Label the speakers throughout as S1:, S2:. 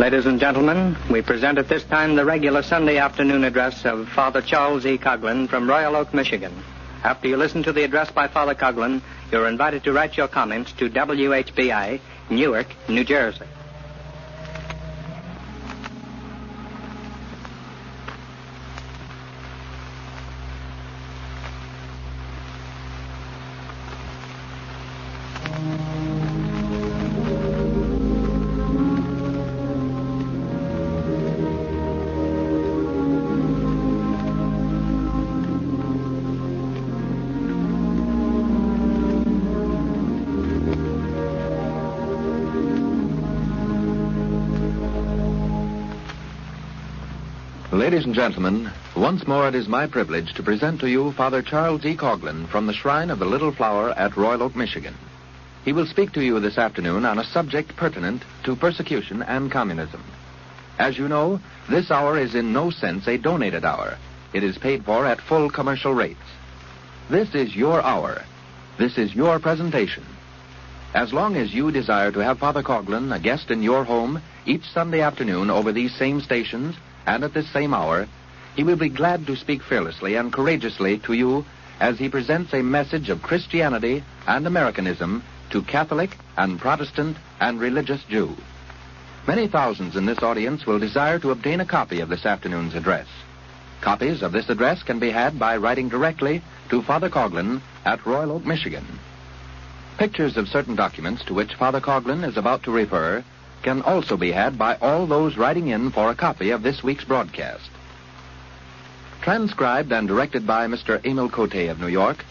S1: Ladies and gentlemen, we present at this time the regular Sunday afternoon address of Father Charles E. Coughlin from Royal Oak, Michigan. After you listen to the address by Father Coughlin, you're invited to write your comments to WHBI, Newark, New Jersey.
S2: Ladies and gentlemen, once more it is my privilege to present to you Father Charles E. Coughlin from the Shrine of the Little Flower at Royal Oak, Michigan. He will speak to you this afternoon on a subject pertinent to persecution and communism. As you know, this hour is in no sense a donated hour. It is paid for at full commercial rates. This is your hour. This is your presentation. As long as you desire to have Father Coughlin, a guest in your home, each Sunday afternoon over these same stations, and at this same hour, he will be glad to speak fearlessly and courageously to you as he presents a message of Christianity and Americanism to Catholic and Protestant and religious Jew. Many thousands in this audience will desire to obtain a copy of this afternoon's address. Copies of this address can be had by writing directly to Father Coughlin at Royal Oak, Michigan. Pictures of certain documents to which Father Coughlin is about to refer can also be had by all those writing in for a copy of this week's broadcast. Transcribed and directed by Mr. Emil Cote of New York,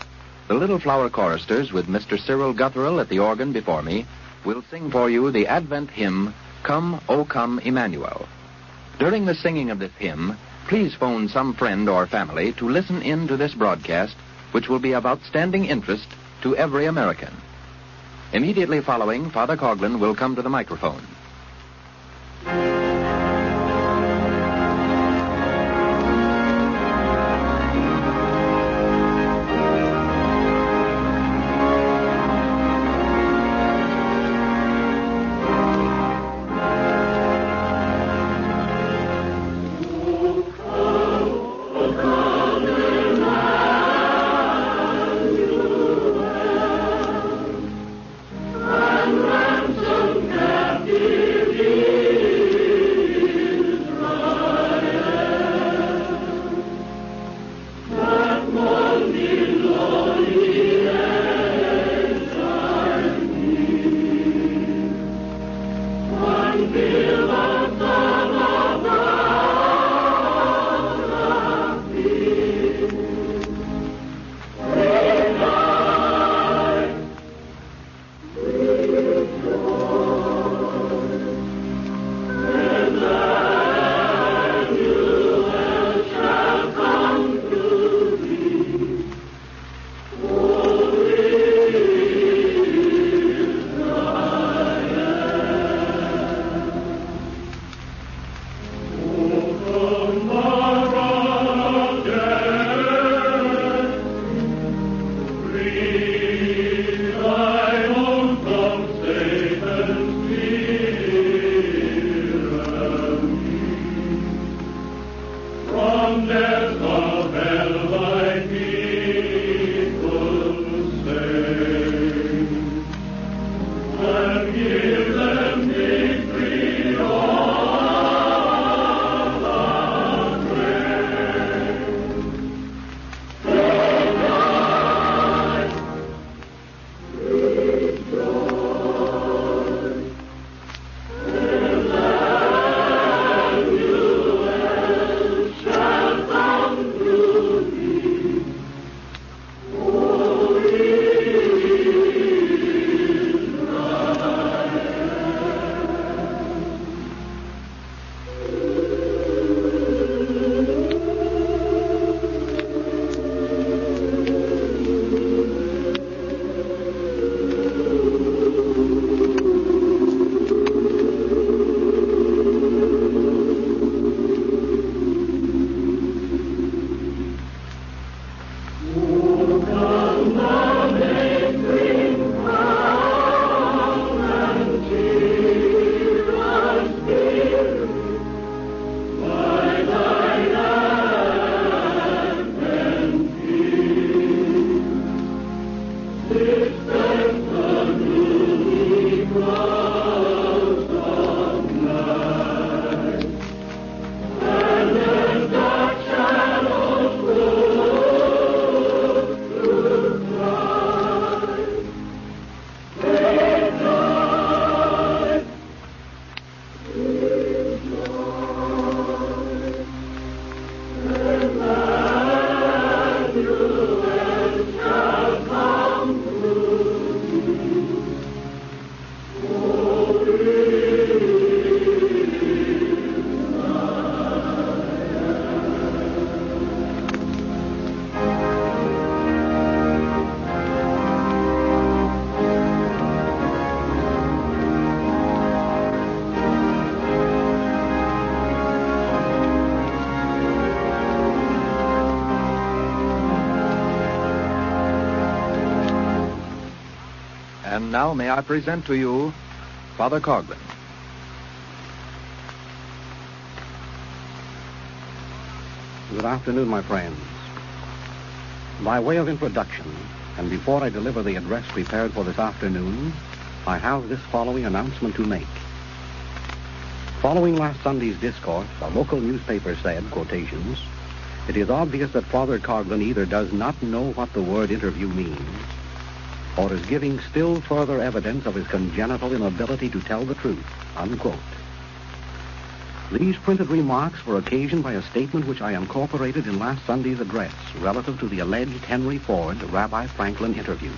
S2: the Little Flower Choristers, with Mr. Cyril Gutherell at the organ before me, will sing for you the Advent hymn, Come, O Come, Emmanuel. During the singing of this hymn, please phone some friend or family to listen in to this broadcast, which will be of outstanding interest to every American. Immediately following, Father Coughlin will come to the microphone.
S3: Captive
S2: now may I present to you Father Coughlin.
S3: Good afternoon, my friends. By way of introduction, and before I deliver the address prepared for this afternoon, I have this following announcement to make. Following last Sunday's discourse, a local newspaper said, quotations, "It is obvious that Father Coughlin either does not know what the word interview means, or is giving still further evidence of his congenital inability to tell the truth," unquote. These printed remarks were occasioned by a statement which I incorporated in last Sunday's address relative to the alleged Henry Ford Rabbi Franklin interview,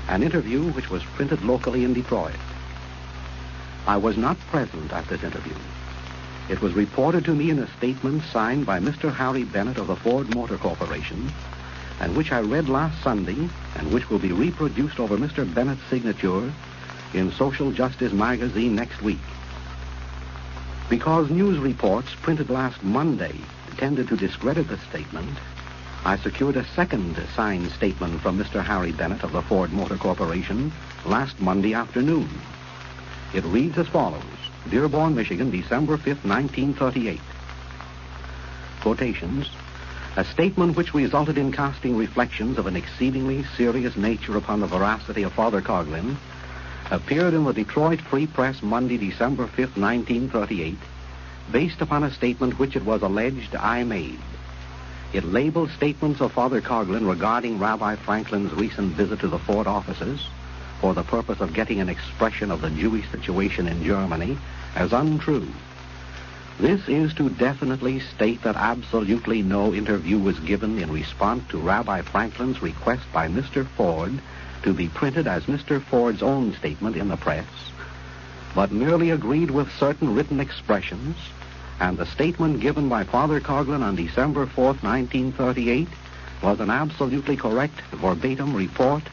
S3: an interview which was printed locally in Detroit. I was not present at this interview. It was reported to me in a statement signed by Mr. Harry Bennett of the Ford Motor Corporation, and which I read last Sunday, and which will be reproduced over Mr. Bennett's signature in Social Justice magazine next week. Because news reports printed last Monday tended to discredit the statement, I secured a second signed statement from Mr. Harry Bennett of the Ford Motor Corporation last Monday afternoon. It reads as follows: Dearborn, Michigan, December 5th, 1938. Quotations. "A statement which resulted in casting reflections of an exceedingly serious nature upon the veracity of Father Coughlin appeared in the Detroit Free Press Monday, December 5th, 1938, based upon a statement which it was alleged I made. It labeled statements of Father Coughlin regarding Rabbi Franklin's recent visit to the Ford offices for the purpose of getting an expression of the Jewish situation in Germany as untrue. This is to definitely state that absolutely no interview was given in response to Rabbi Franklin's request by Mr. Ford to be printed as Mr. Ford's own statement in the press, but merely agreed with certain written expressions, and the statement given by Father Coughlin on December 4th, 1938, was an absolutely correct verbatim report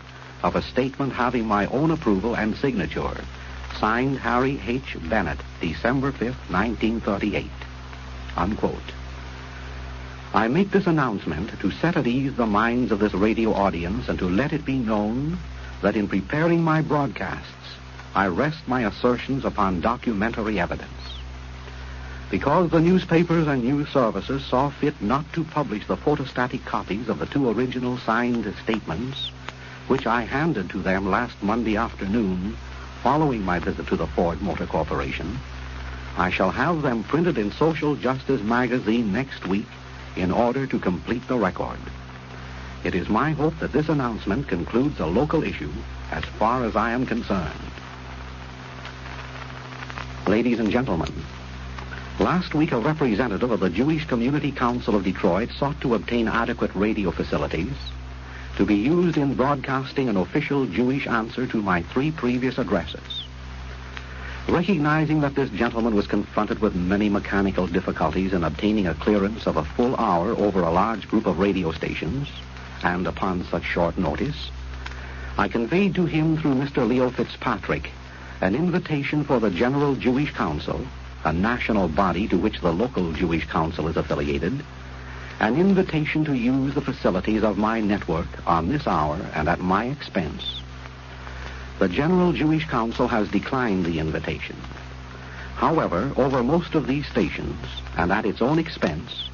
S3: of a statement having my own approval and signature, signed Harry H. Bennett, December 5th, 1938, unquote. I make this announcement to set at ease the minds of this radio audience and to let it be known that in preparing my broadcasts, I rest my assertions upon documentary evidence. Because the newspapers and news services saw fit not to publish the photostatic copies of the two original signed statements, which I handed to them last Monday afternoon following my visit to the Ford Motor Corporation, I shall have them printed in Social Justice magazine next week in order to complete the record. It is my hope that this announcement concludes a local issue as far as I am concerned. Ladies and gentlemen, last week a representative of the Jewish Community Council of Detroit sought to obtain adequate radio facilities to be used in broadcasting an official Jewish answer to my 3 previous addresses. Recognizing that this gentleman was confronted with many mechanical difficulties in obtaining a clearance of a full hour over a large group of radio stations, and upon such short notice, I conveyed to him through Mr. Leo Fitzpatrick an invitation for the General Jewish Council, a national body to which the local Jewish Council is affiliated, an invitation to use the facilities of my network on this hour and at my expense. The General Jewish Council has declined the invitation. However, over most of these stations, and at its own expense,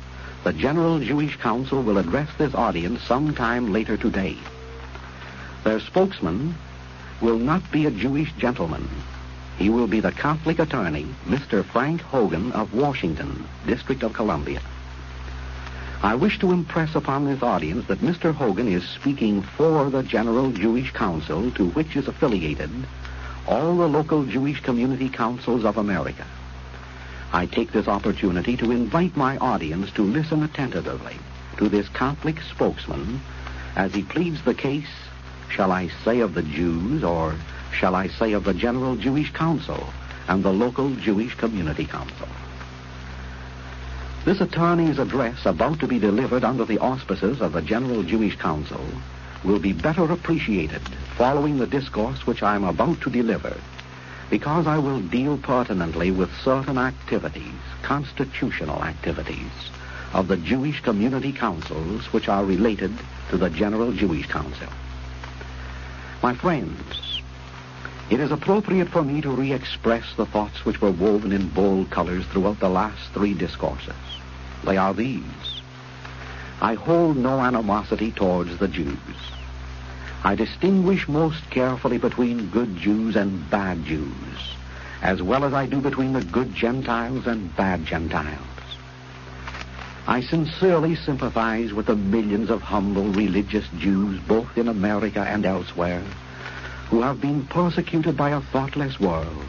S3: the General Jewish Council will address this audience sometime later today. Their spokesman will not be a Jewish gentleman. He will be the Catholic attorney, Mr. Frank Hogan of Washington, District of Columbia. I wish to impress upon this audience that Mr. Hogan is speaking for the General Jewish Council, to which is affiliated all the local Jewish community councils of America. I take this opportunity to invite my audience to listen attentively to this Catholic spokesman as he pleads the case, shall I say of the Jews, or shall I say of the General Jewish Council and the local Jewish Community Council. This attorney's address, about to be delivered under the auspices of the General Jewish Council, will be better appreciated following the discourse which I am about to deliver, because I will deal pertinently with certain activities, constitutional activities, of the Jewish community councils which are related to the General Jewish Council. My friends, It is appropriate for me to re-express the thoughts which were woven in bold colors throughout the last 3 discourses. They are these. I hold no animosity towards the Jews. I distinguish most carefully between good Jews and bad Jews, as well as I do between the good Gentiles and bad Gentiles. I sincerely sympathize with the millions of humble religious Jews, both in America and elsewhere, who have been persecuted by a thoughtless world,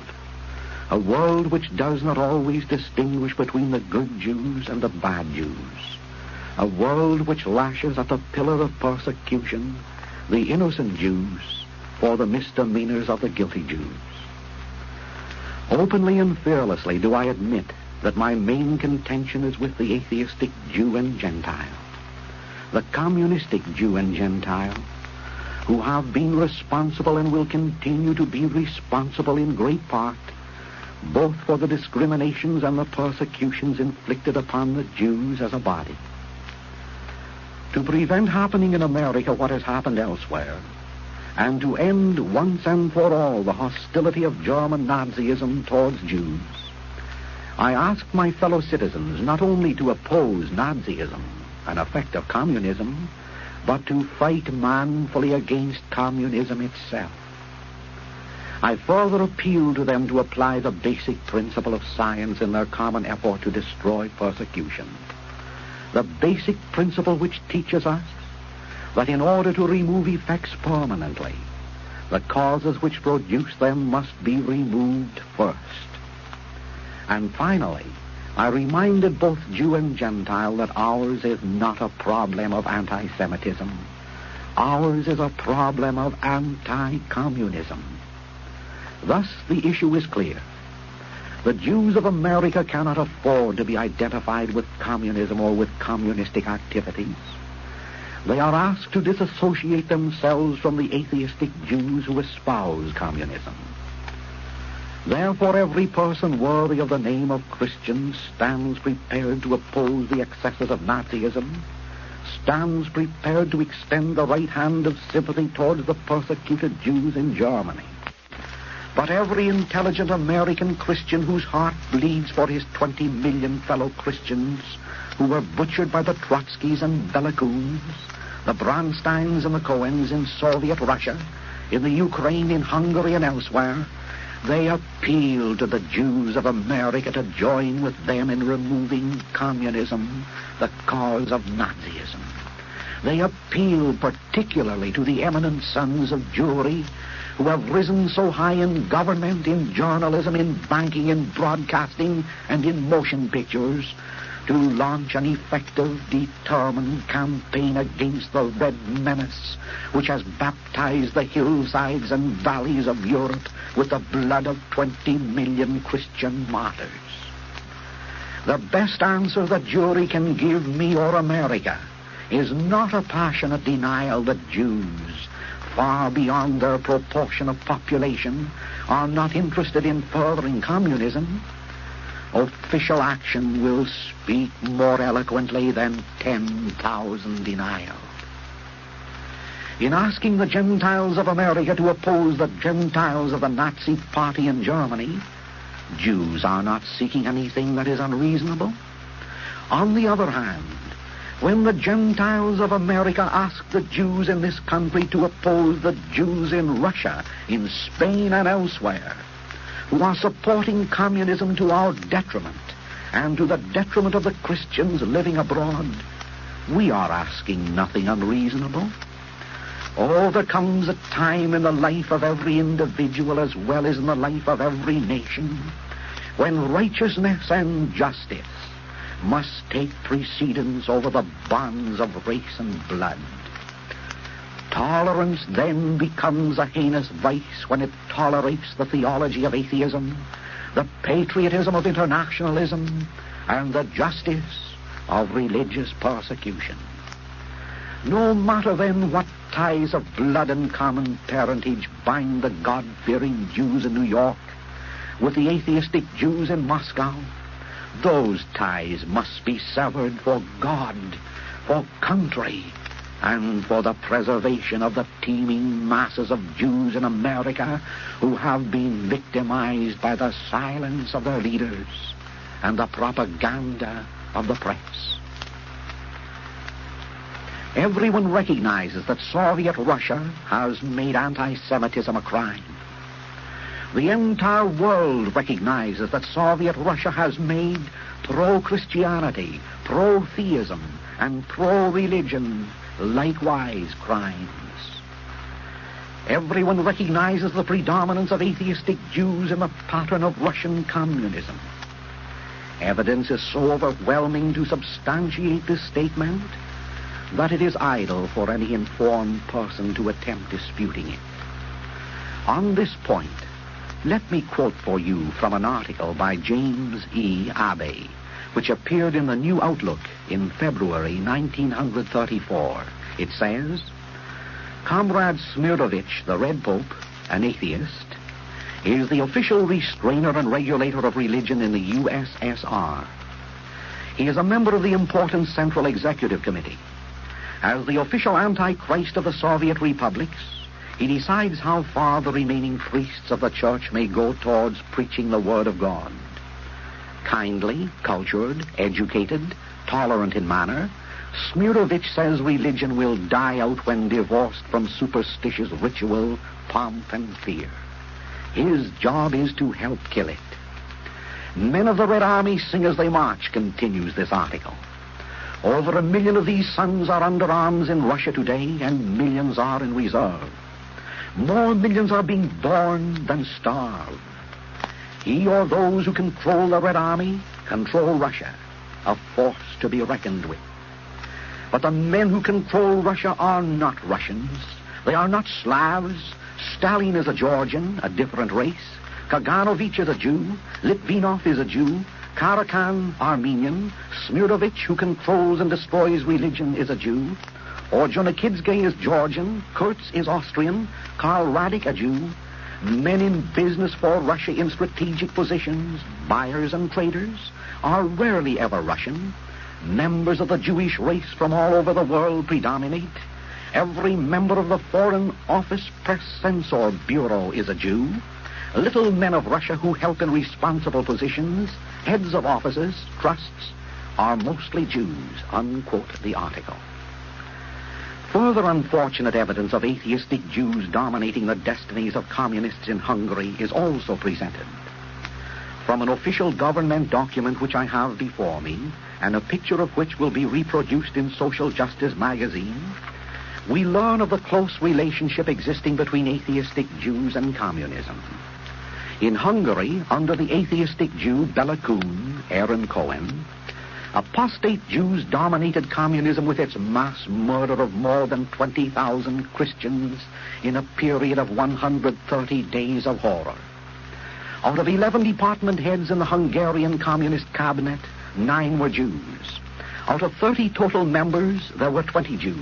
S3: a world which does not always distinguish between the good Jews and the bad Jews, a world which lashes at the pillar of persecution the innocent Jews for the misdemeanors of the guilty Jews. Openly and fearlessly do I admit that my main contention is with the atheistic Jew and Gentile, the communistic Jew and Gentile, who have been responsible and will continue to be responsible in great part both for the discriminations and the persecutions inflicted upon the Jews as a body. To prevent happening in America what has happened elsewhere, and to end once and for all the hostility of German Nazism towards Jews, I ask my fellow citizens not only to oppose Nazism, an effect of communism, but to fight manfully against communism itself. I further appeal to them to apply the basic principle of science in their common effort to destroy persecution. The basic principle which teaches us that in order to remove effects permanently, the causes which produce them must be removed first. And finally, I reminded both Jew and Gentile that ours is not a problem of anti-Semitism. Ours is a problem of anti-communism. Thus, the issue is clear. The Jews of America cannot afford to be identified with communism or with communistic activities. They are asked to disassociate themselves from the atheistic Jews who espouse communism. Therefore, every person worthy of the name of Christian stands prepared to oppose the excesses of Nazism, stands prepared to extend the right hand of sympathy towards the persecuted Jews in Germany. But every intelligent American Christian whose heart bleeds for his 20 million fellow Christians who were butchered by the Trotskys and Belakuns, the Bronsteins and the Cohens in Soviet Russia, in the Ukraine, in Hungary, and elsewhere, they appeal to the Jews of America to join with them in removing communism, the cause of Nazism. They appeal particularly to the eminent sons of Jewry who have risen so high in government, in journalism, in banking, in broadcasting, and in motion pictures, to launch an effective, determined campaign against the Red Menace, which has baptized the hillsides and valleys of Europe with the blood of 20 million Christian martyrs. The best answer that Jewry can give me or America is not a passionate denial that Jews, far beyond their proportion of population, are not interested in furthering communism. Official action will speak more eloquently than 10,000 denials. In asking the Gentiles of America to oppose the Gentiles of the Nazi Party in Germany, Jews are not seeking anything that is unreasonable. On the other hand, when the Gentiles of America ask the Jews in this country to oppose the Jews in Russia, in Spain, and elsewhere, who are supporting communism to our detriment and to the detriment of the Christians living abroad, we are asking nothing unreasonable. Oh, there comes a time in the life of every individual as well as in the life of every nation when righteousness and justice must take precedence over the bonds of race and blood. Tolerance then becomes a heinous vice when it tolerates the theology of atheism, the patriotism of internationalism, and the justice of religious persecution. No matter then what ties of blood and common parentage bind the God-fearing Jews in New York with the atheistic Jews in Moscow, those ties must be severed for God, for country, and for the preservation of the teeming masses of Jews in America who have been victimized by the silence of their leaders and the propaganda of the press. Everyone recognizes that Soviet Russia has made anti-Semitism a crime. The entire world recognizes that Soviet Russia has made pro-Christianity, pro-theism, and pro-religion likewise crimes. Everyone recognizes the predominance of atheistic Jews in the pattern of Russian communism. Evidence is so overwhelming to substantiate this statement that it is idle for any informed person to attempt disputing it. On this point, let me quote for you from an article by James E. Abbey, which appeared in the New Outlook in February 1934. It says, Comrade Smirdovich, the Red Pope, an atheist, is the official restrainer and regulator of religion in the USSR. He is a member of the important Central Executive Committee. As the official Antichrist of the Soviet republics, he decides how far the remaining priests of the church may go towards preaching the word of God. Kindly, cultured, educated, tolerant in manner, Smirdovich says religion will die out when divorced from superstitious ritual, pomp, and fear. His job is to help kill it. Men of the Red Army sing as they march, continues this article. Over 1 million of these sons are under arms in Russia today, and millions are in reserve. More millions are being born than starve. He or those who control the Red Army control Russia, a force to be reckoned with. But the men who control Russia are not Russians. They are not Slavs. Stalin is a Georgian, a different race. Kaganovich is a Jew. Litvinov is a Jew. Karakan, Armenian. Smirdovich, who controls and destroys religion, is a Jew. Orjonikidze is Georgian. Kurtz is Austrian. Karl Radik, a Jew. Men in business for Russia in strategic positions, buyers and traders, are rarely ever Russian. Members of the Jewish race from all over the world predominate. Every member of the Foreign Office Press Censor Bureau is a Jew. Little men of Russia who help in responsible positions, heads of offices, trusts, are mostly Jews, unquote the article. Further unfortunate evidence of atheistic Jews dominating the destinies of communists in Hungary is also presented. From an official government document which I have before me, and a picture of which will be reproduced in Social Justice magazine, we learn of the close relationship existing between atheistic Jews and communism. In Hungary, under the atheistic Jew Bela Kun, Aaron Cohen, apostate Jews dominated communism with its mass murder of more than 20,000 Christians in a period of 130 days of horror. Out of 11 department heads in the Hungarian Communist cabinet, 9 were Jews. Out of 30 total members, there were 20 Jews.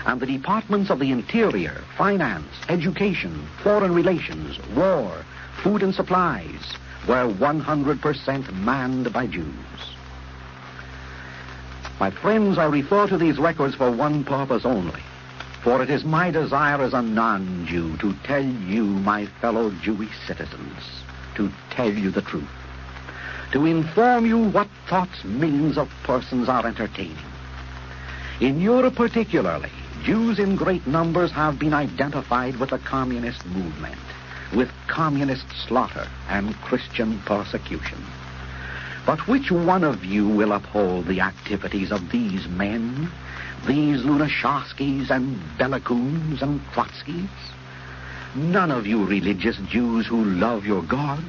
S3: And the departments of the Interior, Finance, Education, Foreign Relations, War, Food and Supplies were 100% manned by Jews. My friends, I refer to these records for one purpose only, for it is my desire as a non-Jew to tell you, my fellow Jewish citizens, to tell you the truth, to inform you what thoughts millions of persons are entertaining. In Europe particularly, Jews in great numbers have been identified with the communist movement, with communist slaughter and Christian persecution. But which one of you will uphold the activities of these men, these Lunashevskis and Belakuns and Trotskys? None of you religious Jews who love your God,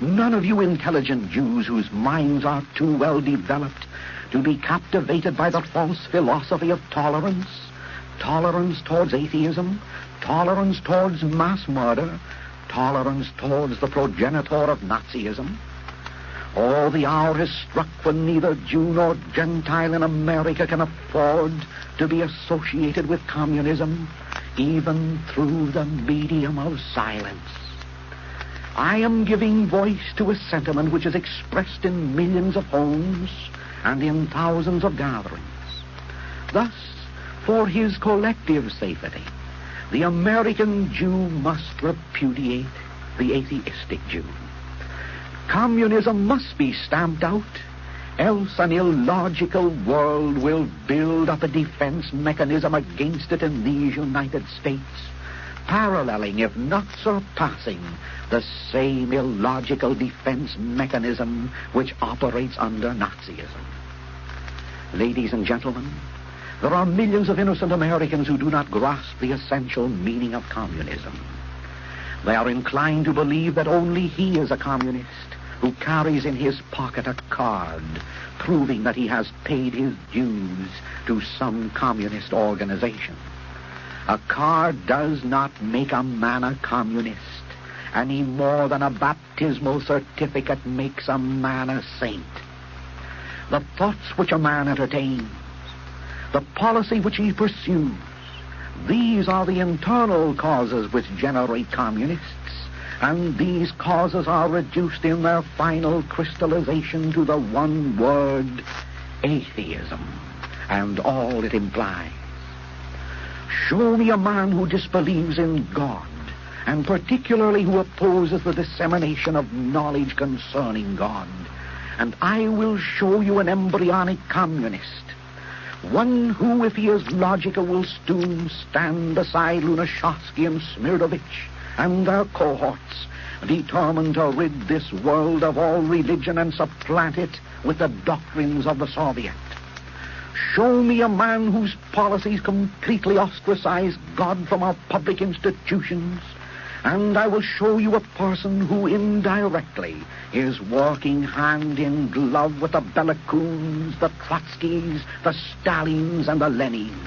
S3: none of you intelligent Jews whose minds are too well developed to be captivated by the false philosophy of tolerance, tolerance towards atheism, tolerance towards mass murder, tolerance towards the progenitor of Nazism. Oh, the hour has struck when neither Jew nor Gentile in America can afford to be associated with communism, even through the medium of silence. I am giving voice to a sentiment which is expressed in millions of homes and in thousands of gatherings. Thus, For his collective safety, the American Jew must repudiate the atheistic Jew. Communism must be stamped out, else an illogical world will build up a defense mechanism against it in these United States, paralleling, if not surpassing, the same illogical defense mechanism which operates under Nazism. Ladies and gentlemen, there are millions of innocent Americans who do not grasp the essential meaning of communism. They are inclined to believe that only he is a communist who carries in his pocket a card proving that he has paid his dues to some communist organization. A card does not make a man a communist any more than a baptismal certificate makes a man a saint. The thoughts which a man entertains, the policy which he pursues, these are the internal causes which generate communists, and these causes are reduced in their final crystallization to the one word, atheism, and all it implies. Show me a man who disbelieves in God, and particularly who opposes the dissemination of knowledge concerning God, and I will show you an embryonic communist, one who, if he is logical, will soon stand beside Lunashkovsky and Smirnovich and their cohorts, determined to rid this world of all religion and supplant it with the doctrines of the Soviet. Show me a man whose policies completely ostracize God from our public institutions, and I will show you a person who indirectly is working hand in glove with the Belakuns, the Trotskys, the Stalins, and the Lenins.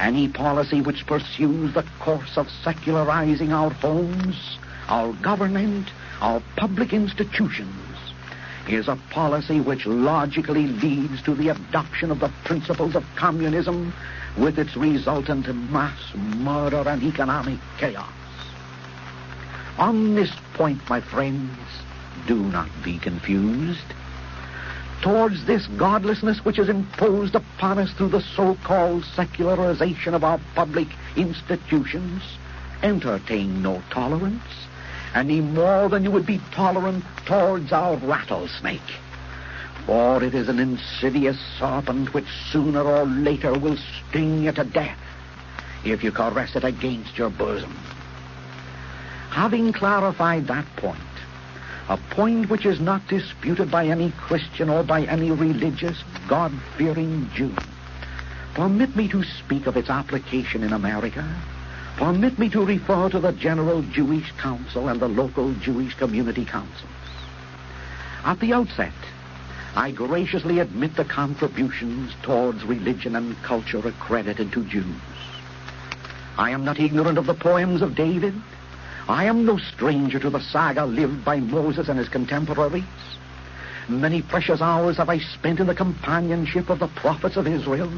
S3: Any policy which pursues the course of secularizing our homes, our government, our public institutions, is a policy which logically leads to the adoption of the principles of communism with its resultant mass murder and economic chaos. On this point, my friends, do not be confused. Towards this godlessness which is imposed upon us through the so-called secularization of our public institutions, entertain no tolerance, any more than you would be tolerant towards our rattlesnake. For it is an insidious serpent which sooner or later will sting you to death if you caress it against your bosom. Having clarified that point, a point which is not disputed by any Christian or by any religious, God-fearing Jew, permit me to speak of its application in America. Permit me to refer to the General Jewish Council and the local Jewish community councils. At the outset, I graciously admit the contributions towards religion and culture accredited to Jews. I am not ignorant of the poems of David. I am no stranger to the saga lived by Moses and his contemporaries. Many precious hours have I spent in the companionship of the prophets of Israel.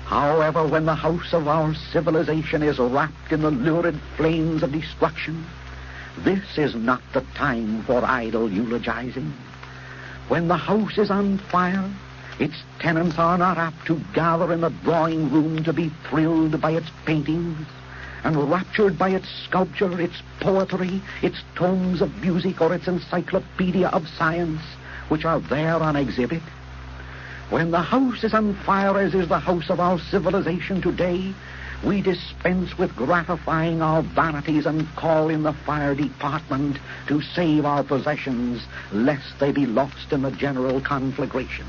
S3: However, when the house of our civilization is wrapped in the lurid flames of destruction, this is not the time for idle eulogizing. When the house is on fire, its tenants are not apt to gather in the drawing room to be thrilled by its paintings and raptured by its sculpture, its poetry, its tomes of music, or its encyclopedia of science, which are there on exhibit. When the house is on fire, as is the house of our civilization today, we dispense with gratifying our vanities and call in the fire department to save our possessions, lest they be lost in the general conflagration.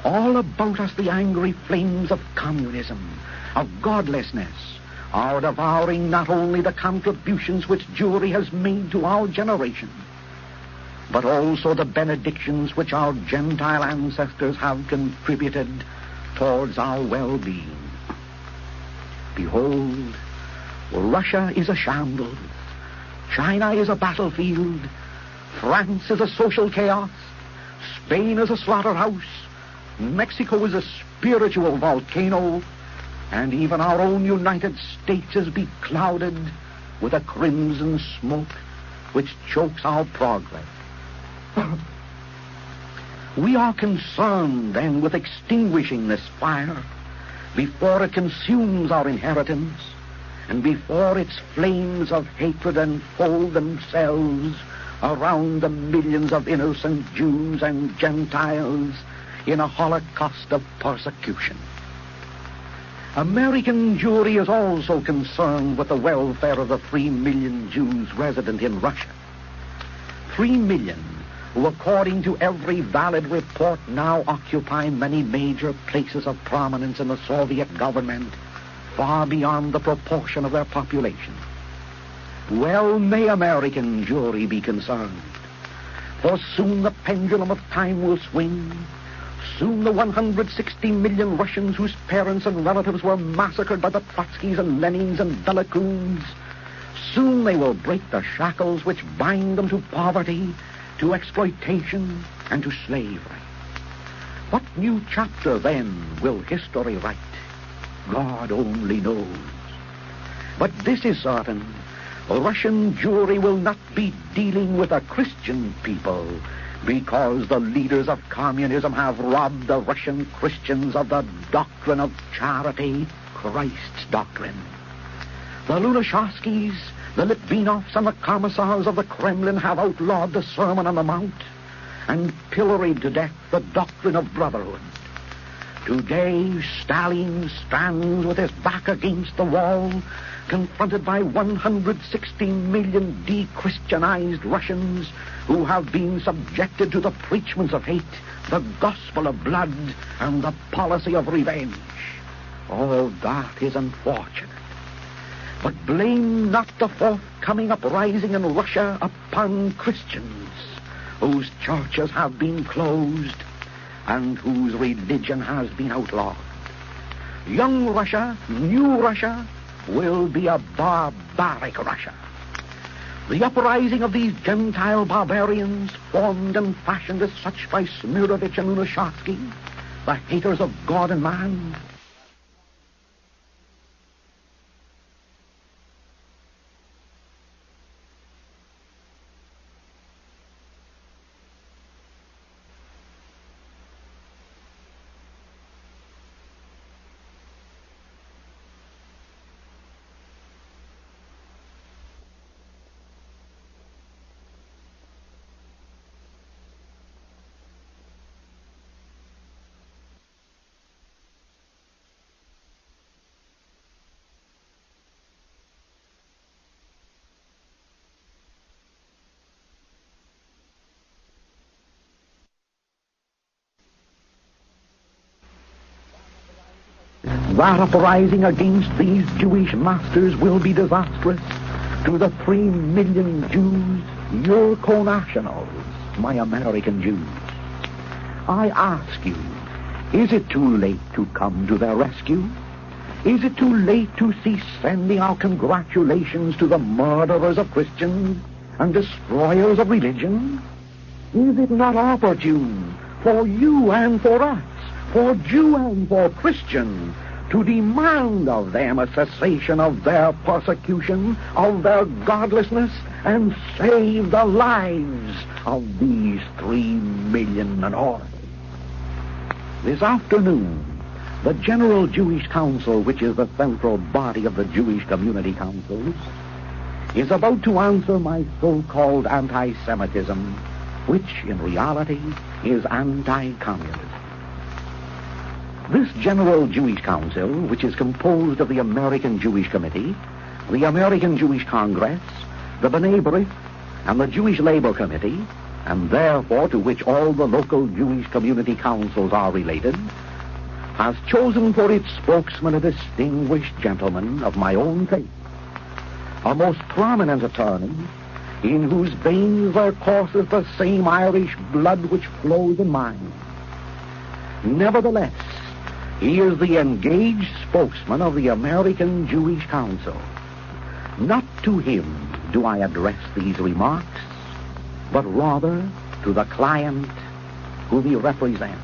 S3: All about us the angry flames of communism, of godlessness, are devouring not only the contributions which Jewry has made to our generation, but also the benedictions which our Gentile ancestors have contributed towards our well-being. Behold, Russia is a shambles, China is a battlefield, France is a social chaos, Spain is a slaughterhouse, Mexico is a spiritual volcano, and even our own United States is beclouded with a crimson smoke which chokes our progress. We are concerned, then, with extinguishing this fire before it consumes our inheritance, and before its flames of hatred unfold themselves around the millions of innocent Jews and Gentiles in a holocaust of persecution. American Jewry is also concerned with the welfare of the 3 million Jews resident in Russia. 3 million who, according to every valid report, now occupy many major places of prominence in the Soviet government, far beyond the proportion of their population. Well may American Jewry be concerned, for soon the pendulum of time will swing. Soon the 160 million Russians whose parents and relatives were massacred by the Trotskys and Lenins and Belakoons, soon they will break the shackles which bind them to poverty, to exploitation, and to slavery. What new chapter, then, will history write? God only knows. But this is certain. Russian Jewry will not be dealing with a Christian people, because the leaders of communism have robbed the Russian Christians of the doctrine of charity, Christ's doctrine. The Lunashevskys, the Litvinovs, and the commissars of the Kremlin have outlawed the Sermon on the Mount and pilloried to death the doctrine of brotherhood. Today, Stalin stands with his back against the wall, confronted by 160 million de-Christianized Russians who have been subjected to the preachments of hate, the gospel of blood, and the policy of revenge. All that is unfortunate. But blame not the forthcoming uprising in Russia upon Christians, whose churches have been closed and whose religion has been outlawed. Young Russia, new Russia, will be a barbaric Russia. The uprising of these Gentile barbarians, formed and fashioned as such by Smirovich and Lunashevsky, the haters of God and man, that uprising against these Jewish masters will be disastrous to the 3 million Jews, your co-nationals, my American Jews. I ask you, is it too late to come to their rescue? Is it too late to cease sending our congratulations to the murderers of Christians and destroyers of religion? Is it not opportune for you and for us, for Jew and for Christian, to demand of them a cessation of their persecution, of their godlessness, and save the lives of these 3 million and more? This afternoon, the General Jewish Council, which is the central body of the Jewish Community Councils, is about to answer my so-called anti-Semitism, which in reality is anti-communism. This General Jewish Council, which is composed of the American Jewish Committee, the American Jewish Congress, the B'nai B'rith, and the Jewish Labor Committee, and therefore to which all the local Jewish community councils are related, has chosen for its spokesman a distinguished gentleman of my own faith, a most prominent attorney, in whose veins there courses the same Irish blood which flows in mine. Nevertheless, he is the engaged spokesman of the American Jewish Council. Not to him do I address these remarks, but rather to the client whom he represents.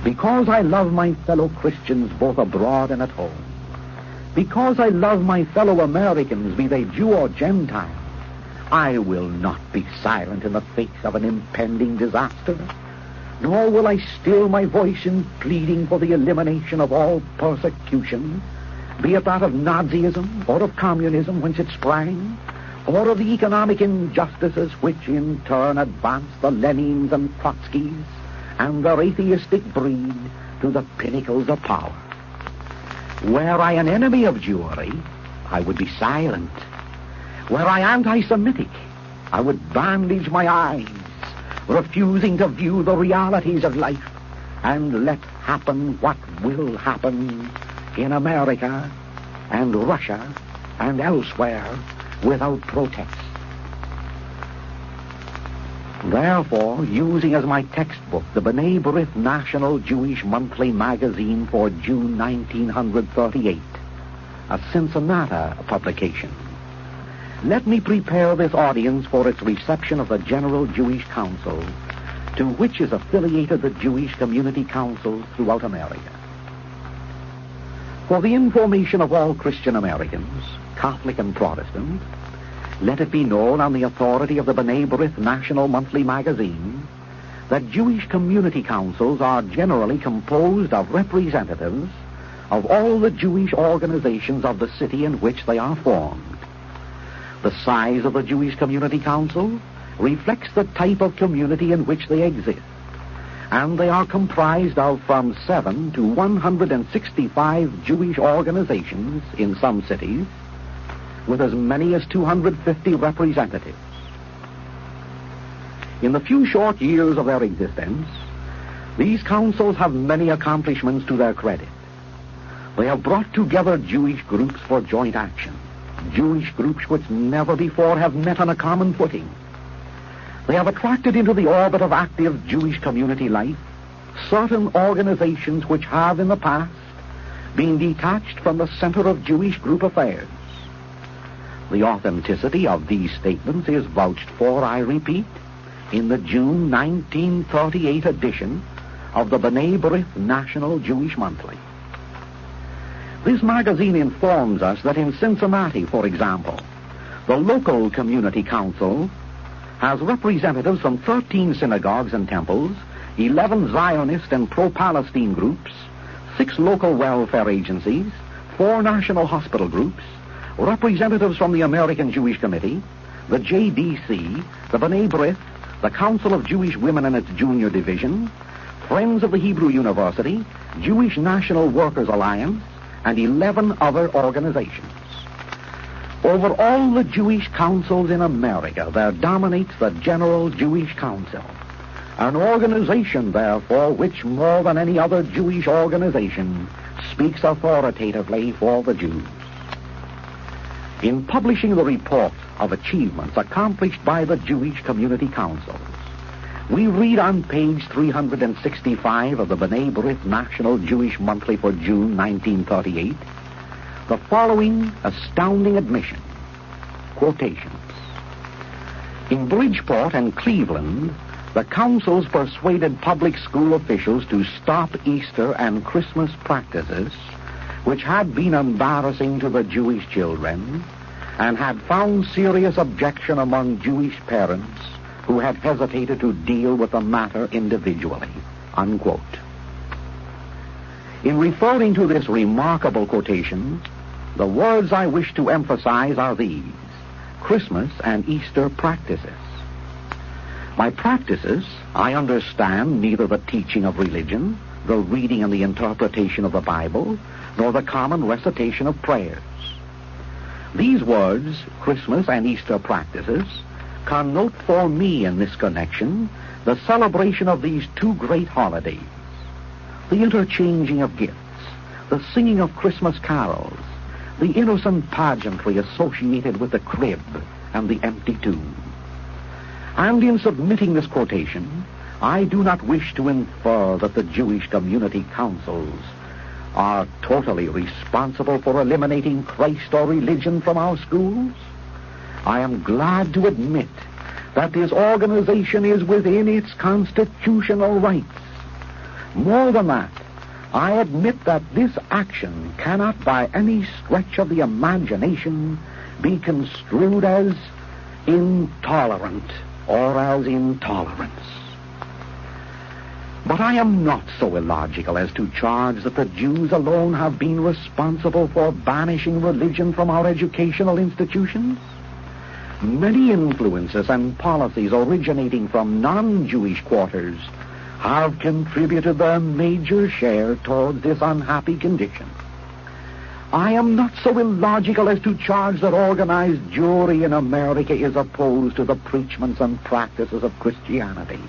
S3: Because I love my fellow Christians both abroad and at home, because I love my fellow Americans, be they Jew or Gentile, I will not be silent in the face of an impending disaster. nor will I still my voice in pleading for the elimination of all persecution, be it that of Nazism or of communism whence it sprang, or of the economic injustices which in turn advance the Lenins and Trotskys and their atheistic breed to the pinnacles of power. Were I an enemy of Jewry, I would be silent. Were I anti-Semitic, I would bandage my eyes, refusing to view the realities of life, and let happen what will happen in America and Russia and elsewhere without protest. Therefore, using as my textbook the B'nai B'rith National Jewish Monthly Magazine for June 1938, a Cincinnati publication, let me prepare this audience for its reception of the General Jewish Council, to which is affiliated the Jewish Community Councils throughout America. For the information of all Christian Americans, Catholic and Protestant, let it be known on the authority of the B'nai B'rith National Monthly Magazine that Jewish Community Councils are generally composed of representatives of all the Jewish organizations of the city in which they are formed. The size of the Jewish Community Council reflects the type of community in which they exist, and they are comprised of from 7 to 165 Jewish organizations in some cities, with as many as 250 representatives. In the few short years of their existence, these councils have many accomplishments to their credit. They have brought together Jewish groups for joint action, Jewish groups which never before have met on a common footing. They have attracted into the orbit of active Jewish community life certain organizations which have in the past been detached from the center of Jewish group affairs. The authenticity of these statements is vouched for, I repeat, in the June 1938 edition of the B'nai B'rith National Jewish Monthly. This magazine informs us that in Cincinnati, for example, the local community council has representatives from 13 synagogues and temples, 11 Zionist and pro-Palestine groups, 6 local welfare agencies, 4 national hospital groups, representatives from the American Jewish Committee, the JDC, the B'nai B'rith, the Council of Jewish Women and its Junior Division, Friends of the Hebrew University, Jewish National Workers Alliance, and 11 other organizations. Over all the Jewish councils in America, there dominates the General Jewish Council, an organization, therefore, which more than any other Jewish organization speaks authoritatively for the Jews. In publishing the report of achievements accomplished by the Jewish Community Councils, we read on page 365 of the B'nai B'rith National Jewish Monthly for June 1938 the following astounding admission, quotations. In Bridgeport and Cleveland, the councils persuaded public school officials to stop Easter and Christmas practices which had been embarrassing to the Jewish children and had found serious objection among Jewish parents who had hesitated to deal with the matter individually, unquote. In referring to this remarkable quotation, the words I wish to emphasize are these: Christmas and Easter practices. By practices, I understand neither the teaching of religion, the reading and the interpretation of the Bible, nor the common recitation of prayers. These words, Christmas and Easter practices, connote for me in this connection the celebration of these two great holidays, the interchanging of gifts, the singing of Christmas carols, the innocent pageantry associated with the crib and the empty tomb. And in submitting this quotation, I do not wish to infer that the Jewish community councils are totally responsible for eliminating Christ or religion from our schools. I am glad to admit that this organization is within its constitutional rights. More than that, I admit that this action cannot by any stretch of the imagination be construed as intolerant or as intolerance. But I am not so illogical as to charge that the Jews alone have been responsible for banishing religion from our educational institutions. Many influences and policies originating from non-Jewish quarters have contributed their major share towards this unhappy condition. I am not so illogical as to charge that organized Jewry in America is opposed to the preachments and practices of Christianity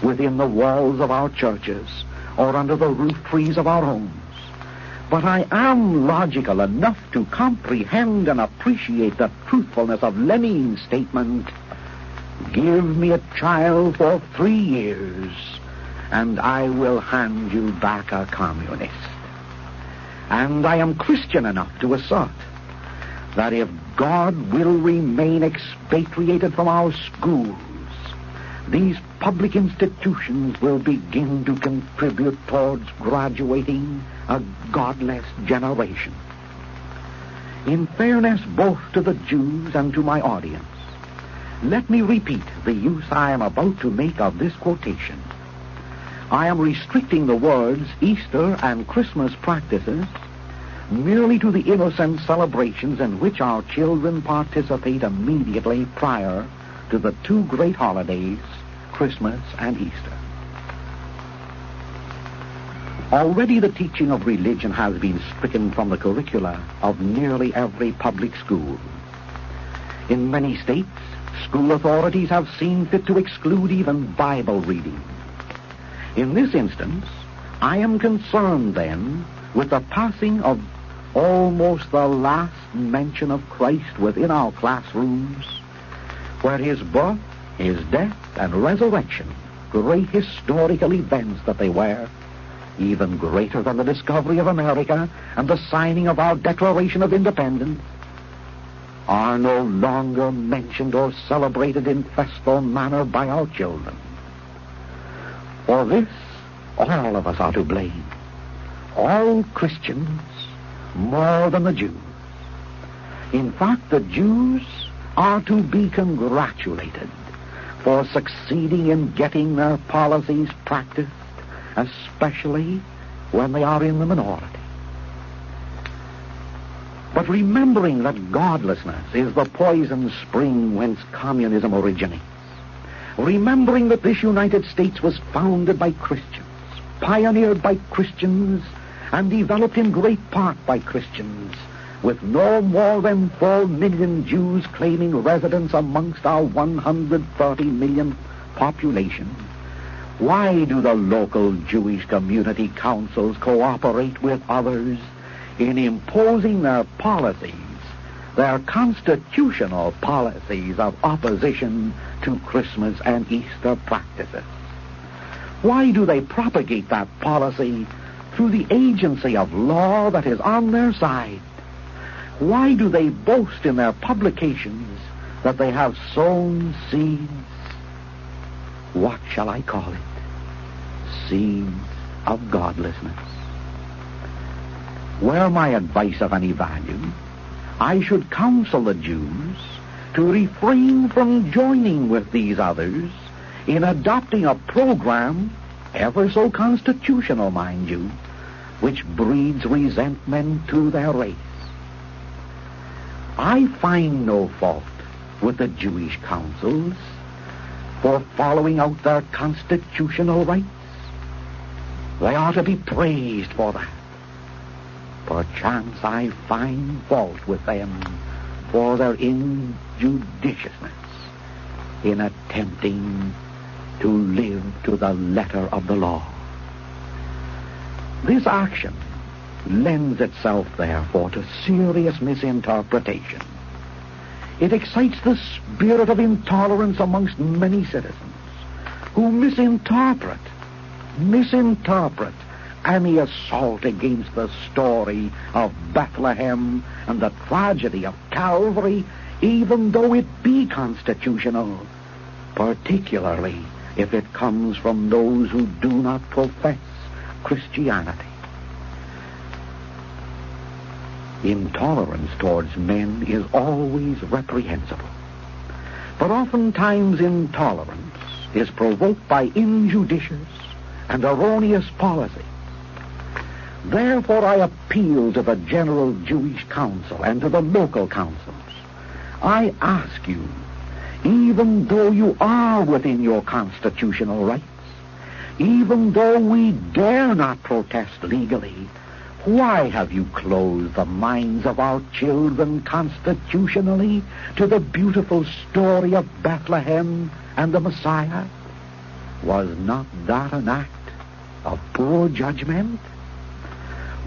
S3: within the walls of our churches or under the roof trees of our homes. But I am logical enough to comprehend and appreciate the truthfulness of Lenin's statement, "Give me a child for 3 years, and I will hand you back a communist." And I am Christian enough to assert that if God will remain expatriated from our schools, these public institutions will begin to contribute towards graduating a godless generation. In fairness both to the Jews and to my audience, let me repeat the use I am about to make of this quotation. I am restricting the words Easter and Christmas practices merely to the innocent celebrations in which our children participate immediately prior to the 2 great holidays, Christmas and Easter. Already the teaching of religion has been stricken from the curricula of nearly every public school. In many states, school authorities have seen fit to exclude even Bible reading. In this instance, I am concerned then with the passing of almost the last mention of Christ within our classrooms, where his birth, his death, and resurrection, great historical events that they were, even greater than the discovery of America and the signing of our Declaration of Independence, are no longer mentioned or celebrated in festal manner by our children. For this, all of us are to blame. All Christians, more than the Jews. In fact, the Jews are to be congratulated for succeeding in getting their policies practiced, especially when they are in the minority. But remembering that godlessness is the poison spring whence communism originates, remembering that this United States was founded by Christians, pioneered by Christians, and developed in great part by Christians, with no more than 4 million Jews claiming residence amongst our 130 million population, why do the local Jewish community councils cooperate with others in imposing their policies, their constitutional policies of opposition to Christmas and Easter practices? Why do they propagate that policy through the agency of law that is on their side? Why do they boast in their publications that they have sown seeds? What shall I call it? Seeds of godlessness. Were my advice of any value, I should counsel the Jews to refrain from joining with these others in adopting a program, ever so constitutional, mind you, which breeds resentment to their race. I find no fault with the Jewish councils for following out their constitutional rights. They ought to be praised for that. Perchance I find fault with them for their injudiciousness in attempting to live to the letter of the law. This action lends itself, therefore, to serious misinterpretation. It excites the spirit of intolerance amongst many citizens who misinterpret any assault against the story of Bethlehem and the tragedy of Calvary, even though it be constitutional, particularly if it comes from those who do not profess Christianity. Intolerance towards men is always reprehensible, but oftentimes intolerance is provoked by injudicious and erroneous policy. Therefore, I appeal to the General Jewish Council and to the local councils. I ask you, even though you are within your constitutional rights, even though we dare not protest legally, why have you closed the minds of our children constitutionally to the beautiful story of Bethlehem and the Messiah? Was not that an act of poor judgment?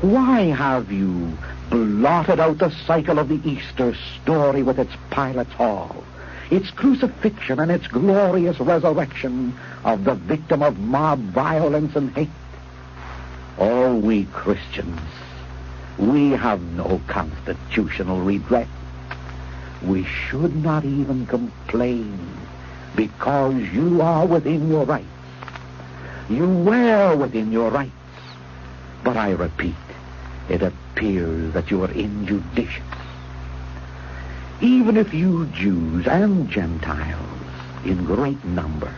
S3: Why have you blotted out the cycle of the Easter story with its Pilate's Hall, its crucifixion and its glorious resurrection of the victim of mob violence and hate? Oh, we Christians, we have no constitutional regret. We should not even complain, because you are within your rights. You were within your rights. But I repeat, it appears that you are injudicious. Even if you Jews and Gentiles, in great number,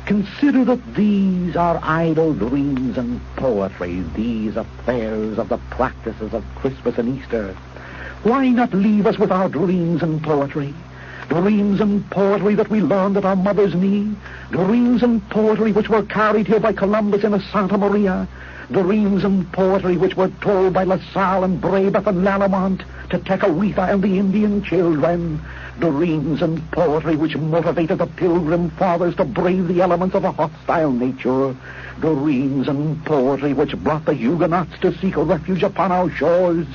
S3: consider that these are idle dreams and poetry, these affairs of the practices of Christmas and Easter, why not leave us with our dreams and poetry? Dreams and poetry that we learned at our mother's knee, dreams and poetry which were carried here by Columbus in a Santa Maria, dreams and poetry which were told by La Salle and Brebeuf and Lallemont to Tecumseh and the Indian children, dreams and poetry which motivated the Pilgrim Fathers to brave the elements of a hostile nature, dreams and poetry which brought the Huguenots to seek a refuge upon our shores,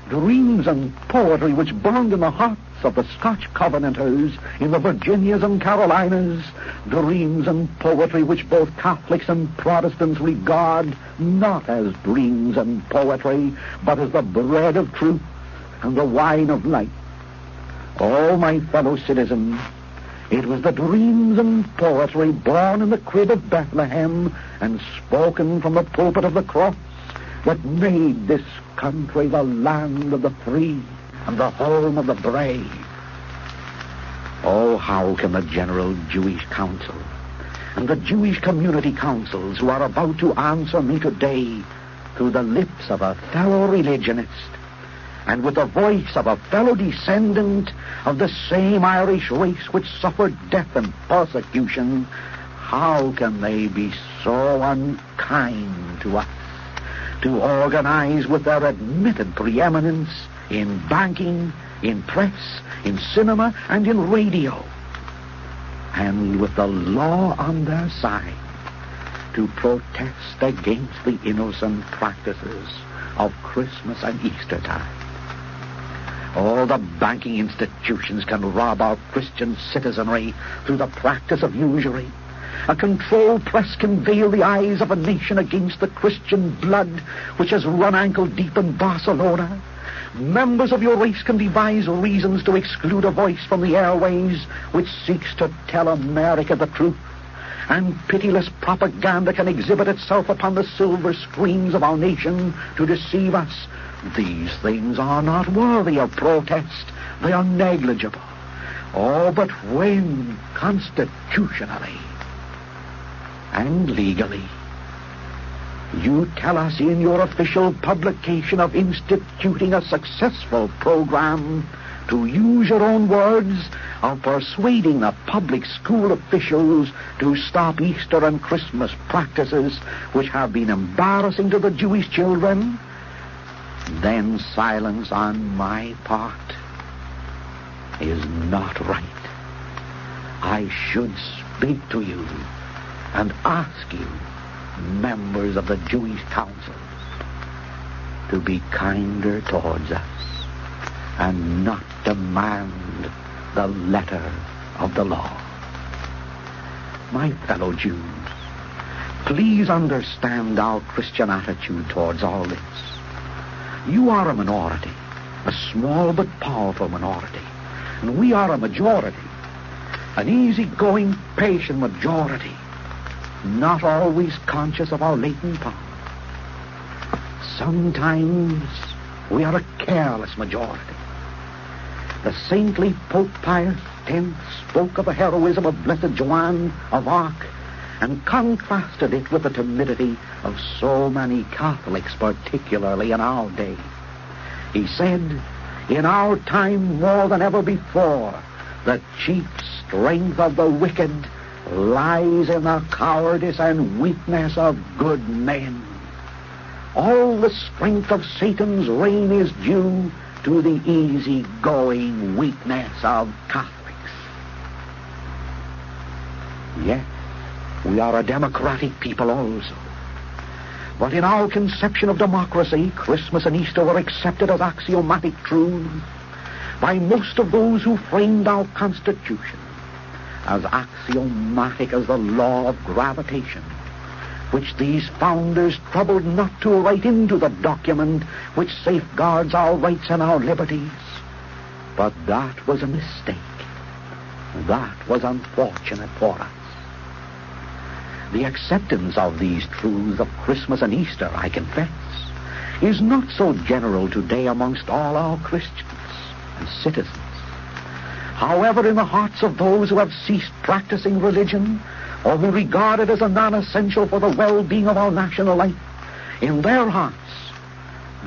S3: dreams and poetry which burned in the hearts of the Scotch Covenanters in the Virginias and Carolinas, dreams and poetry which both Catholics and Protestants regard not as dreams and poetry, but as the bread of truth and the wine of life. Oh, my fellow citizens, it was the dreams and poetry born in the crib of Bethlehem and spoken from the pulpit of the cross that made this country the land of the free and the home of the brave. Oh, how can the General Jewish Council and the Jewish community councils who are about to answer me today through the lips of a fellow religionist and with the voice of a fellow descendant of the same Irish race which suffered death and persecution, how can they be so unkind to us, to organize with their admitted preeminence in banking, in press, in cinema, and in radio, and with the law on their side, to protest against the innocent practices of Christmas and Easter time? All the banking institutions can rob our Christian citizenry through the practice of usury. A controlled press can veil the eyes of a nation against the Christian blood which has run ankle deep in Barcelona. Members of your race can devise reasons to exclude a voice from the airways which seeks to tell America the truth. And pitiless propaganda can exhibit itself upon the silver screens of our nation to deceive us. These things are not worthy of protest. They are negligible. Oh, but when constitutionally and legally you tell us in your official publication of instituting a successful program, to use your own words, of persuading the public school officials to stop Easter and Christmas practices which have been embarrassing to the Jewish children, then silence on my part is not right. I should speak to you and ask you, members of the Jewish councils, to be kinder towards us and not demand the letter of the law. My fellow Jews, please understand our Christian attitude towards all this. You are a minority, a small but powerful minority, and we are a majority, an easygoing, patient majority, not always conscious of our latent power. Sometimes we are a careless majority. The saintly Pope Pius X spoke of the heroism of Blessed Joan of Arc and contrasted it with the timidity of so many Catholics, particularly in our day. He said, in our time more than ever before, the chief strength of the wicked lies in the cowardice and weakness of good men. All the strength of Satan's reign is due to the easy-going weakness of Catholics. Yes, we are a democratic people also. But in our conception of democracy, Christmas and Easter were accepted as axiomatic truths by most of those who framed our Constitution, as axiomatic as the law of gravitation, which these founders troubled not to write into the document which safeguards our rights and our liberties. But that was a mistake. That was unfortunate for us. The acceptance of these truths of Christmas and Easter, I confess, is not so general today amongst all our Christians and citizens. However, in the hearts of those who have ceased practicing religion, or who regard it as a non-essential for the well-being of our national life, in their hearts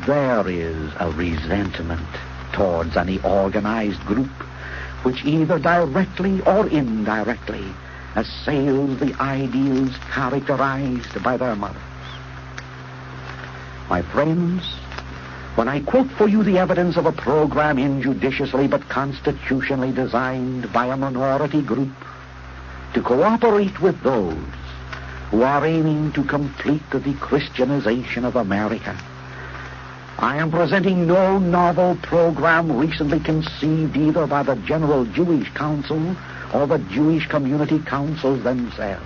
S3: there is a resentment towards any organized group which either directly or indirectly assails the ideals characterized by their mothers. My friends, when I quote for you the evidence of a program injudiciously but constitutionally designed by a minority group to cooperate with those who are aiming to complete the de-Christianization of America, I am presenting no novel program recently conceived either by the General Jewish Council or the Jewish Community Councils themselves.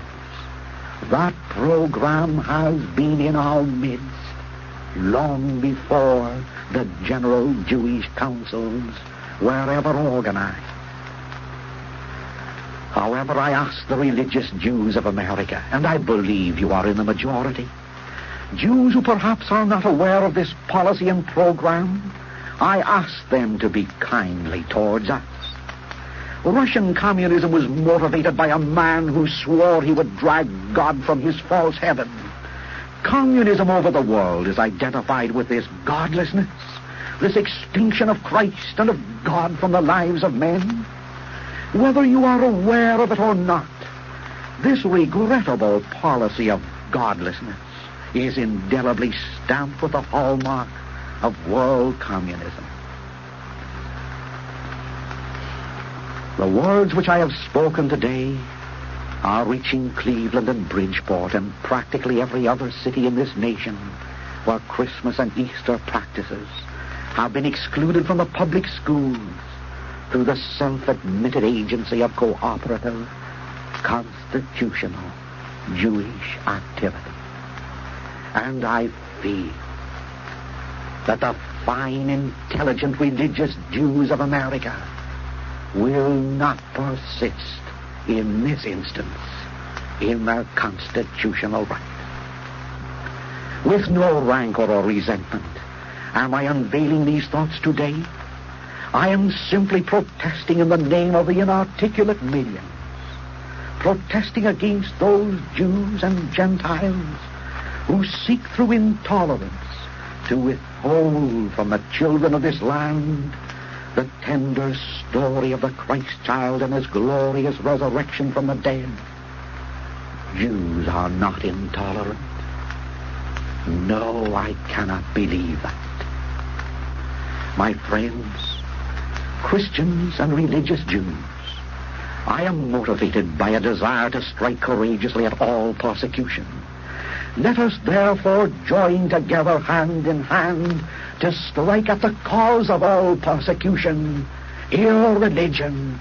S3: That program has been in our midst long before the General Jewish Councils were ever organized. However, I ask the religious Jews of America, and I believe you are in the majority, Jews who perhaps are not aware of this policy and program, I ask them to be kindly towards us. Russian communism was motivated by a man who swore he would drag God from his false heaven. Communism over the world is identified with this godlessness, this extinction of Christ and of God from the lives of men. Whether you are aware of it or not, this regrettable policy of godlessness is indelibly stamped with the hallmark of world communism. The words which I have spoken today are reaching Cleveland and Bridgeport and practically every other city in this nation where Christmas and Easter practices have been excluded from the public schools through the self-admitted agency of cooperative, constitutional Jewish activity. And I feel that the fine, intelligent, religious Jews of America will not persist in this instance in their constitutional right. With no rancor or resentment am I unveiling these thoughts today. I am simply protesting in the name of the inarticulate millions, protesting against those Jews and Gentiles who seek through intolerance to withhold from the children of this land the tender story of the Christ child and his glorious resurrection from the dead. Jews are not intolerant. No, I cannot believe that. My friends, Christians and religious Jews, I am motivated by a desire to strike courageously at all persecution. Let us therefore join together hand in hand to strike at the cause of all persecution, irreligion,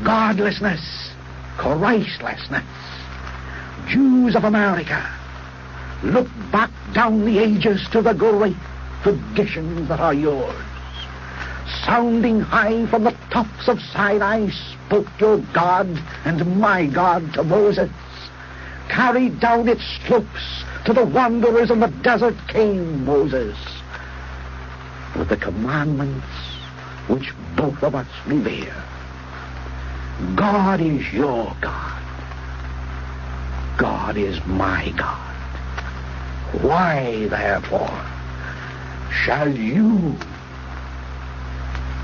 S3: godlessness, Christlessness. Jews of America, look back down the ages to the great traditions that are yours. Sounding high from the tops of Sinai spoke your God and my God to Moses. Carried down its slopes to the wanderers in the desert came Moses with the commandments which both of us revere. God is your God. God God is my God. Why, therefore, shall you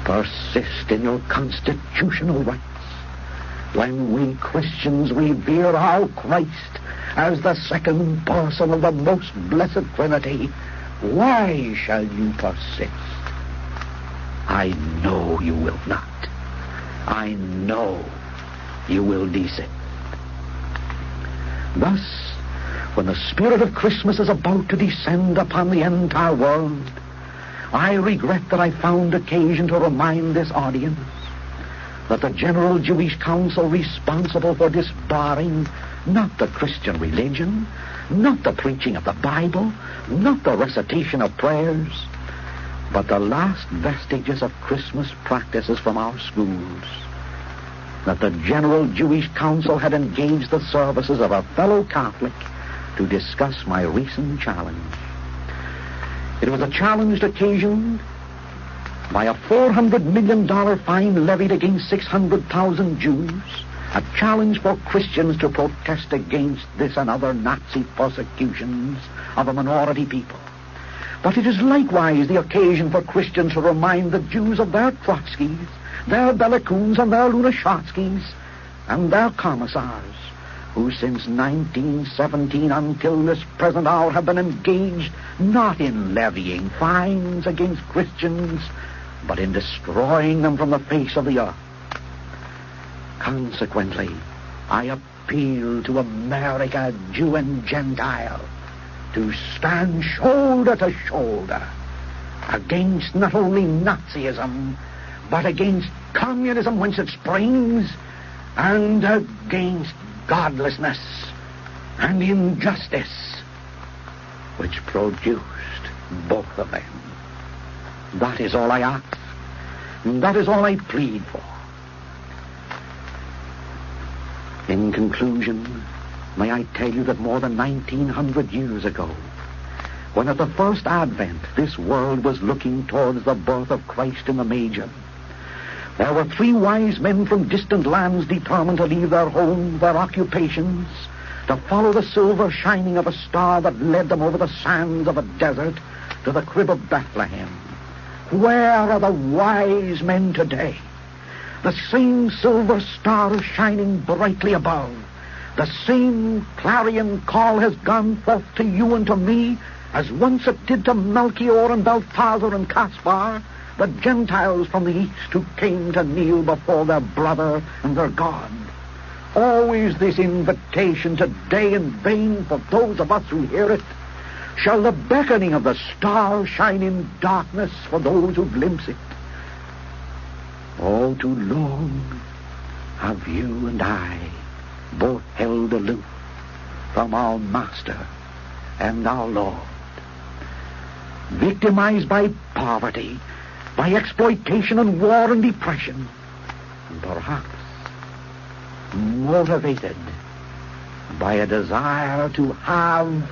S3: persist in your constitutional rights when we Christians revere our Christ as the second person of the most blessed Trinity? Why shall you persist? I know you will not. I know you will desist. Thus, when the spirit of Christmas is about to descend upon the entire world, I regret that I found occasion to remind this audience that the General Jewish Council responsible for disbarring not the Christian religion, not the preaching of the Bible, not the recitation of prayers, but the last vestiges of Christmas practices from our schools, that the General Jewish Council had engaged the services of a fellow Catholic to discuss my recent challenge. It was a challenge occasioned by a $400 million fine levied against 600,000 Jews, a challenge for Christians to protest against this and other Nazi persecutions of a minority people. But it is likewise the occasion for Christians to remind the Jews of their Trotskys, their Belikuns, and their Lunashatskys, and their commissars, who since 1917 until this present hour have been engaged not in levying fines against Christians, but in destroying them from the face of the earth. Consequently, I appeal to America, Jew and Gentile, to stand shoulder to shoulder against not only Nazism, but against communism whence it springs, and against godlessness and injustice which produced both of them. That is all I ask, and that is all I plead for. In conclusion, may I tell you that more than 1900 years ago, when at the first advent this world was looking towards the birth of Christ in the manger, there were 3 wise men from distant lands determined to leave their homes, their occupations, to follow the silver shining of a star that led them over the sands of a desert to the crib of Bethlehem. Where are the wise men today? The same silver star is shining brightly above. The same clarion call has gone forth to you and to me as once it did to Melchior and Balthazar and Caspar, the Gentiles from the east who came to kneel before their brother and their God. Always this invitation today in vain for those of us who hear it. Shall the beckoning of the star shine in darkness for those who glimpse it? Oh, too long have you and I both held aloof from our Master and our Lord. Victimized by poverty, by exploitation and war and depression, and perhaps motivated by a desire to have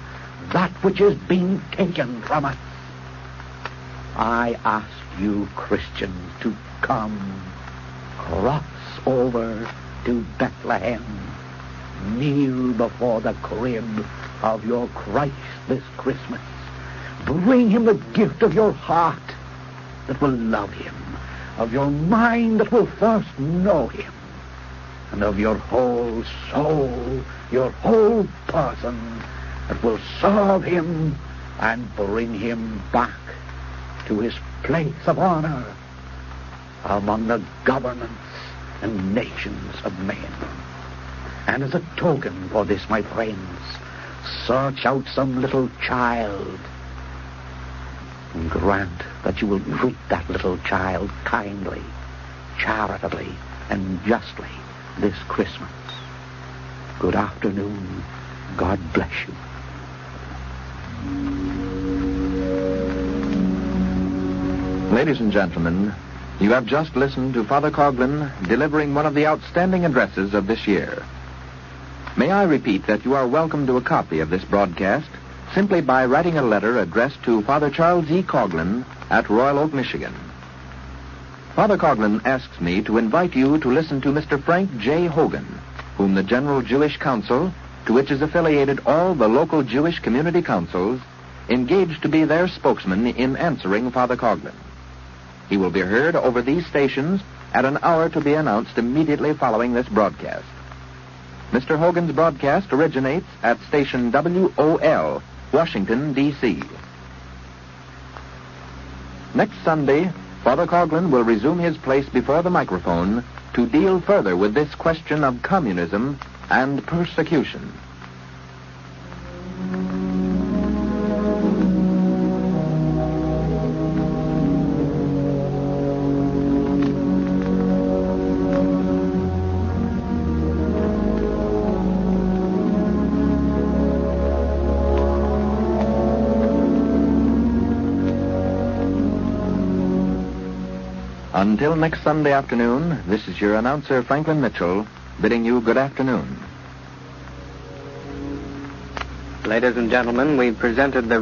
S3: that which is being taken from us. I ask you, Christians, to come, cross over to Bethlehem, kneel before the crib of your Christ this Christmas. Bring him the gift of your heart that will love him, of your mind that will first know him, and of your whole soul, your whole person that will serve him and bring him back to his place of honor among the governments and nations of men. And as a token for this, my friends, search out some little child and grant that you will treat that little child kindly, charitably, and justly this Christmas. Good afternoon. God bless you.
S2: Ladies and gentlemen, you have just listened to Father Coughlin delivering one of the outstanding addresses of this year. May I repeat that you are welcome to a copy of this broadcast simply by writing a letter addressed to Father Charles E. Coughlin at Royal Oak, Michigan. Father Coughlin asks me to invite you to listen to Mr. Frank J. Hogan, whom the General Jewish Council to which is affiliated all the local Jewish community councils, engaged to be their spokesman in answering Father Coughlin. He will be heard over these stations at an hour to be announced immediately following this broadcast. Mr. Hogan's broadcast originates at station WOL, Washington, D.C. Next Sunday, Father Coughlin will resume his place before the microphone to deal further with this question of communism and persecution. Until next Sunday afternoon, this is your announcer, Franklin Mitchell, bidding you good afternoon.
S1: Ladies and gentlemen, we presented the